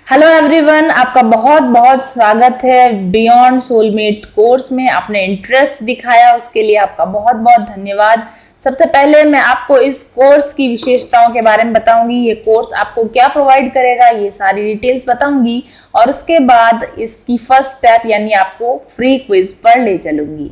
Hello everyone, आपका बहुत बहुत स्वागत है बियॉन्ड सोलमेट कोर्स में। आपने इंटरेस्ट दिखाया उसके लिए आपका बहुत बहुत धन्यवाद। सबसे पहले मैं आपको इस कोर्स की विशेषताओं के बारे में बताऊंगी। ये कोर्स आपको क्या प्रोवाइड करेगा ये सारी डिटेल्स बताऊंगी और उसके बाद इसकी फर्स्ट स्टेप यानी आपको फ्री क्विज पर ले चलूंगी।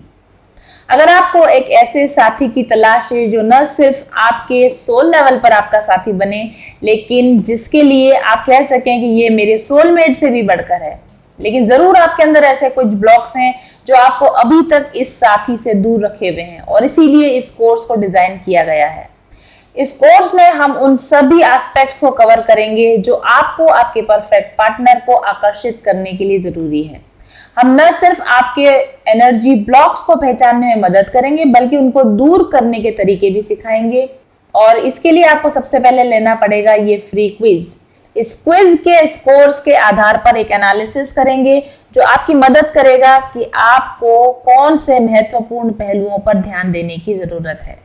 अगर आपको एक ऐसे साथी की तलाश है जो न सिर्फ आपके सोल लेवल पर आपका साथी बने, लेकिन जिसके लिए आप कह सकें कि ये मेरे सोलमेट से भी बढ़कर है, लेकिन जरूर आपके अंदर ऐसे कुछ ब्लॉक्स हैं जो आपको अभी तक इस साथी से दूर रखे हुए हैं और इसीलिए इस कोर्स को डिजाइन किया गया है। इस कोर्स में हम उन सभी एस्पेक्ट्स को कवर करेंगे जो आपको आपके परफेक्ट पार्टनर को आकर्षित करने के लिए जरूरी है। हम न सिर्फ आपके एनर्जी ब्लॉक्स को पहचानने में मदद करेंगे बल्कि उनको दूर करने के तरीके भी सिखाएंगे और इसके लिए आपको सबसे पहले लेना पड़ेगा ये फ्री क्विज। इस क्विज के स्कोर्स के आधार पर एक एनालिसिस करेंगे जो आपकी मदद करेगा कि आपको कौन से महत्वपूर्ण पहलुओं पर ध्यान देने की जरूरत है।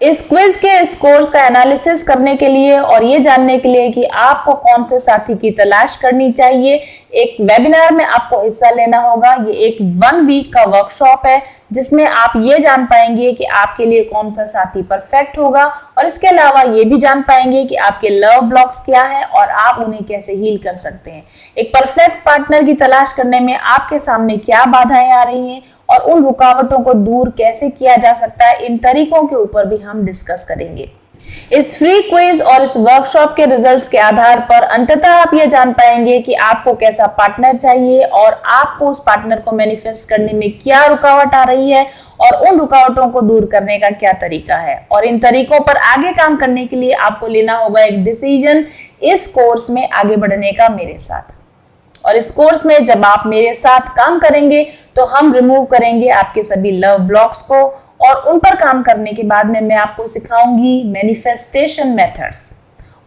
इस क्विज के स्कोर्स का एनालिसिस करने के लिए और ये जानने के लिए कि आपको कौन से साथी की तलाश करनी चाहिए, एक वेबिनार में आपको हिस्सा लेना होगा। ये एक 1 वीक का वर्कशॉप है जिसमें आप ये जान पाएंगे कि आपके लिए कौन सा साथी परफेक्ट होगा और इसके अलावा ये भी जान पाएंगे कि आपके लव ब्लॉक्स क्या है और आप उन्हें कैसे हील कर सकते हैं। एक परफेक्ट पार्टनर की तलाश करने में आपके सामने क्या बाधाएं आ रही हैं और उन रुकावटों को दूर कैसे किया जा सकता है, इन तरीकों के ऊपर भी हम डिस्कस करेंगे। इस फ्री क्विज और इस वर्कशॉप के रिजल्ट्स के आधार पर अंततः आप ये जान पाएंगे कि आपको कैसा पार्टनर चाहिए और आपको उस पार्टनर को मैनिफेस्ट करने में क्या रुकावट आ रही है और उन रुकावटों को दूर करने का क्या तरीका है। और इन तरीकों पर आगे काम करने के लिए आपको लेना होगा एक डिसीजन इस कोर्स में आगे बढ़ने का मेरे साथ। और इस कोर्स में जब आप मेरे साथ काम करेंगे तो हम रिमूव करेंगे आपके सभी लव ब्लॉक्स को और उन पर काम करने के बाद में मैं आपको सिखाऊंगी मैनिफेस्टेशन मेथड्स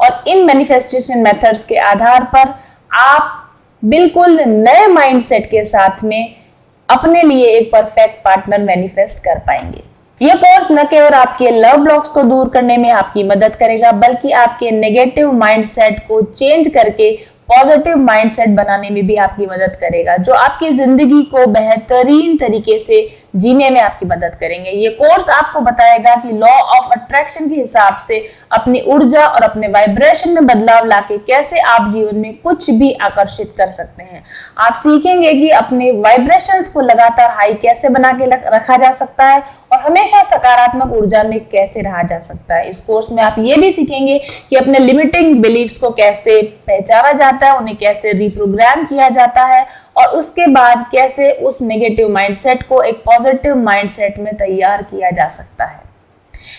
और इन मैनिफेस्टेशन मेथड्स के आधार पर आप बिल्कुल नए माइंडसेट के साथ में अपने लिए एक परफेक्ट पार्टनर मैनिफेस्ट कर पाएंगे। यह कोर्स न केवल आपके लव ब्लॉक्स को दूर करने में आपकी मदद करेगा बल्कि आपके नेगेटिव माइंडसेट को चेंज करके पॉजिटिव माइंडसेट बनाने में भी आपकी मदद करेगा, जो आपकी जिंदगी को बेहतरीन तरीके से जीने में आपकी मदद करेंगे। ये कोर्स आपको बताएगा कि लॉ ऑफ अट्रैक्शन के हिसाब से अपनी ऊर्जा और अपने वाइब्रेशन में बदलाव लाके कैसे आप जीवन में कुछ भी आकर्षित कर सकते हैं। आप सीखेंगे कि अपने वाइब्रेशंस को लगातार हाई कैसे बना के रखा जा सकता है और हमेशा सकारात्मक ऊर्जा में कैसे रहा जा सकता है। इस कोर्स में आप ये भी सीखेंगे कि अपने लिमिटिंग बिलीफ्स को कैसे पहचाना जाता है, उन्हें कैसे रिप्रोग्राम किया जाता है और उसके बाद कैसे उस नेगेटिव माइंडसेट को एक पॉजिटिव माइंडसेट में तैयार किया जा सकता है।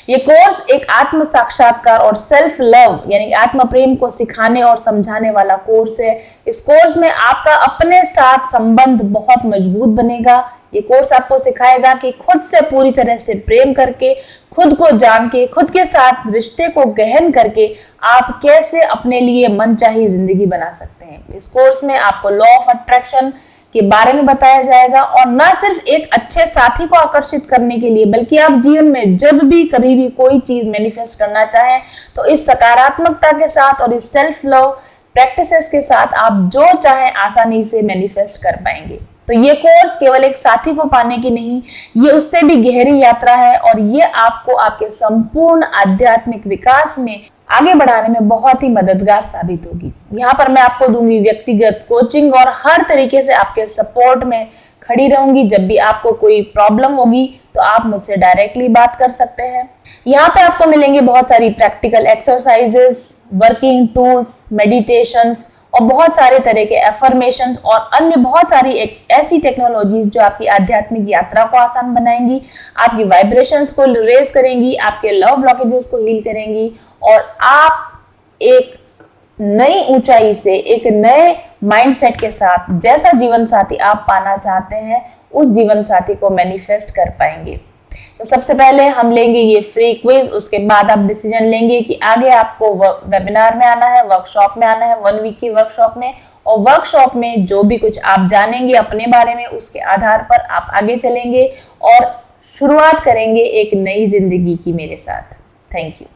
ये कोर्स एक आत्म साक्षात्कार और सेल्फ लव यानी आत्म प्रेम को सिखाने और समझाने वाला कोर्स है। इस कोर्स में आपका अपने साथ संबंध बहुत मजबूत बनेगा। ये कोर्स आपको सिखाएगा कि खुद से पूरी तरह से प्रेम करके, खुद को जान के, खुद के साथ रिश्ते को गहन करके आप कैसे अपने लिए मनचाही जिंदगी बना सकते हैं। इस कोर्स में आपको लॉ ऑफ अट्रैक्शन के बारे में बताया जाएगा और न सिर्फ एक अच्छे साथी को आकर्षित करने के लिए बल्कि आप जीवन में जब भी कभी भी कोई चीज मैनिफेस्ट करना चाहें तो इस सकारात्मकता के साथ और इस सेल्फ लव प्रैक्टिसेस के साथ आप जो चाहें आसानी से मैनिफेस्ट कर पाएंगे। तो ये कोर्स केवल एक साथी को पाने की नहीं, ये उससे भी गहरी यात्रा है और ये आपको आपके संपूर्ण आध्यात्मिक विकास में आगे बढ़ाने में बहुत ही मददगार साबित होगी। यहाँ पर मैं आपको दूंगी व्यक्तिगत कोचिंग और हर तरीके से आपके सपोर्ट में खड़ी रहूंगी। जब भी आपको कोई प्रॉब्लम होगी तो आप मुझसे डायरेक्टली बात कर सकते हैं। यहाँ पे आपको मिलेंगे बहुत सारी practical exercises, working tools, meditations और बहुत सारे तरह के एफर्मेशंस और अन्य बहुत सारी ऐसी टेक्नोलॉजीज जो आपकी आध्यात्मिक यात्रा को आसान बनाएंगी, आपकी वाइब्रेशंस को रेज करेंगी, आपके लव ब्लॉकेजेस को हील करेंगी और आप एक नई ऊंचाई से, एक नए माइंडसेट के साथ जैसा जीवन साथी आप पाना चाहते हैं उस जीवन साथी को मैनिफेस्ट कर पाएंगे। तो सबसे पहले हम लेंगे ये फ्री क्विज, उसके बाद आप डिसीजन लेंगे कि आगे आपको वेबिनार में आना है, वर्कशॉप में आना है, 1 वीक की वर्कशॉप में। और वर्कशॉप में जो भी कुछ आप जानेंगे अपने बारे में उसके आधार पर आप आगे चलेंगे और शुरुआत करेंगे एक नई जिंदगी की मेरे साथ। Thank you.